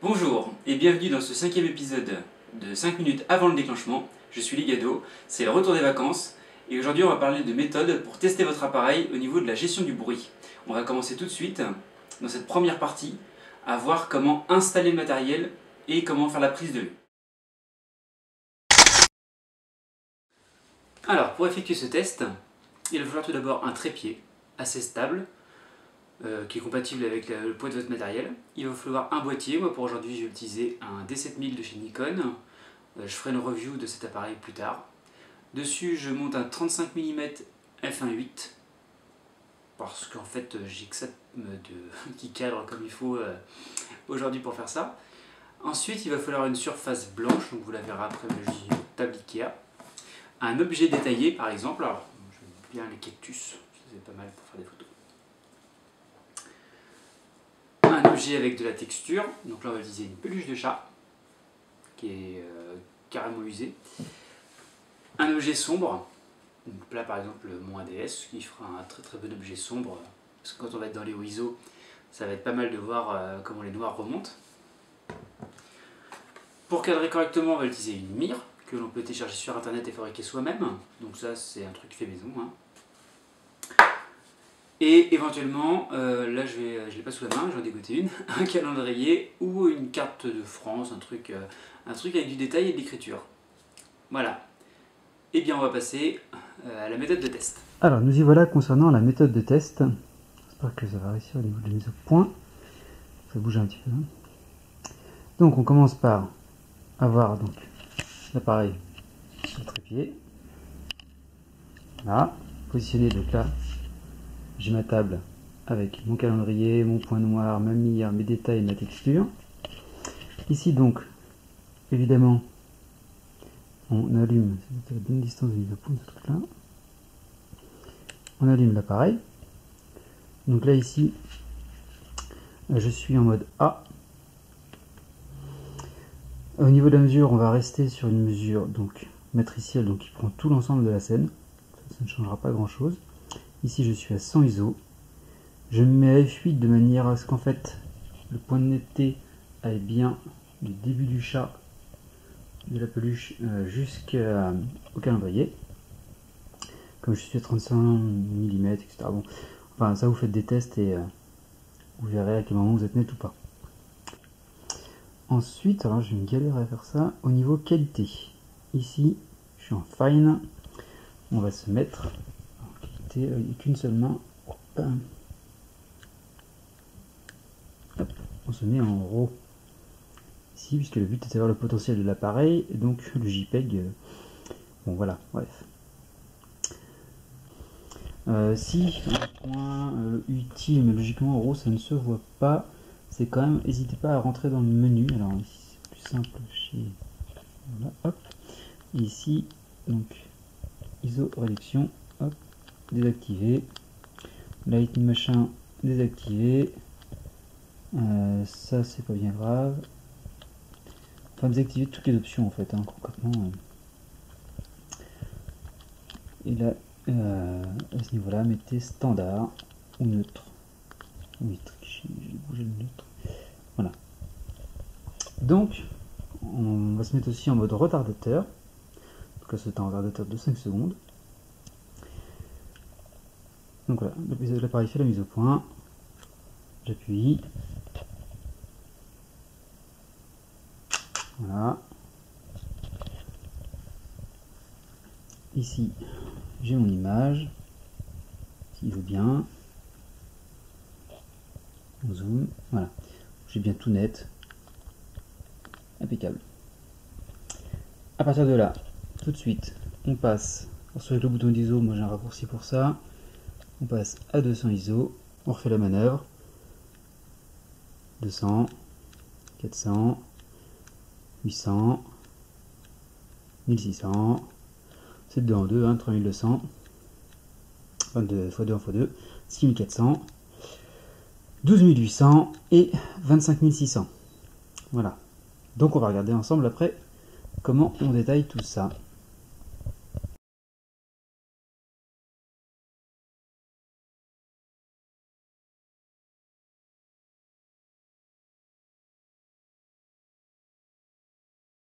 Bonjour et bienvenue dans ce 5e épisode de 5 minutes avant le déclenchement. Je suis Ligado, c'est le retour des vacances et aujourd'hui on va parler de méthodes pour tester votre appareil au niveau de la gestion du bruit. On va commencer tout de suite dans cette première partie à voir comment installer le matériel et comment faire la prise de vue. Alors pour effectuer ce test, il va falloir tout d'abord un trépied assez stable qui est compatible avec le poids de votre matériel. Il va falloir un boîtier. Moi pour aujourd'hui je vais utiliser un D7000 de chez Nikon. Je ferai une review de cet appareil plus tard. Dessus je monte un 35 mm f1.8 parce qu'en fait j'ai que ça qui cadre comme il faut aujourd'hui pour faire ça. Ensuite il va falloir une surface blanche, donc vous la verrez après, mais j'ai une table Ikea. Un objet détaillé par exemple, alors j'aime bien les cactus, c'est pas mal pour faire des photos. Un objet avec de la texture, donc là on va utiliser une peluche de chat qui est carrément usée. Un objet sombre, donc là par exemple mon ADS qui fera un très bon objet sombre, parce que quand on va être dans les hauts ISO, ça va être pas mal de voir comment les noirs remontent. Pour cadrer correctement on va utiliser une mire que l'on peut télécharger sur internet et fabriquer soi-même, donc ça c'est un truc fait maison. Et éventuellement, là je l'ai pas sous la main, j'en ai dégoté une, un calendrier ou une carte de France, un truc avec du détail et de l'écriture. Voilà. Et bien on va passer à la méthode de test. Alors nous y voilà concernant la méthode de test. J'espère que ça va réussir au niveau de la mise au point. Ça bouge un petit peu. Donc on commence par avoir donc l'appareil sur le trépied. Là, positionné donc là. J'ai ma table avec mon calendrier, mon point noir, ma mire, mes détails, ma texture. Ici donc, évidemment, on allume, c'est à la bonne distance de mise au point, ce truc là. On allume l'appareil. Donc là ici, je suis en mode A. Au niveau de la mesure, on va rester sur une mesure donc matricielle, donc qui prend tout l'ensemble de la scène. Ça ne changera pas grand chose. Ici je suis à 100 ISO, je me mets à F8 de manière à ce qu'en fait le point de netteté aille bien du début du chat, de la peluche jusqu'au calendrier. Comme je suis à 35 mm, etc. Bon, enfin ça vous faites des tests et vous verrez à quel moment vous êtes net ou pas. Ensuite, alors j'ai une galère à faire ça, au niveau qualité. Ici, je suis en fine, on va se mettre... qu'une seule main. Hop, on se met en RAW ici puisque le but est d'avoir le potentiel de l'appareil et donc le JPEG. Bon voilà, bref. Si un point utile, mais logiquement en RAW ça ne se voit pas, c'est quand même, n'hésitez pas à rentrer dans le menu. Alors ici c'est plus simple chez, voilà, hop, ici donc ISO réduction, hop, désactiver, light machin désactivé, ça c'est pas bien grave, enfin désactiver toutes les options en fait, concrètement. Et là à ce niveau là mettez standard ou neutre. Oui, j'ai bougé le neutre. Voilà, donc on va se mettre aussi en mode retardateur, donc c'est un retardateur de 5 secondes. Donc voilà, l'appareil fait la mise au point, j'appuie, voilà, ici j'ai mon image, s'il veut bien, on zoom, voilà, j'ai bien tout net, impeccable. À partir de là, tout de suite, on passe, sur le bouton d'ISO, moi j'ai un raccourci pour ça, on passe à 200 ISO, on refait la manœuvre, 200, 400, 800, 1600, c'est de 2 en 2, 3200, 22 x 2 en x2, 6400, 12800 et 25600. Voilà. Donc on va regarder ensemble après comment on détaille tout ça.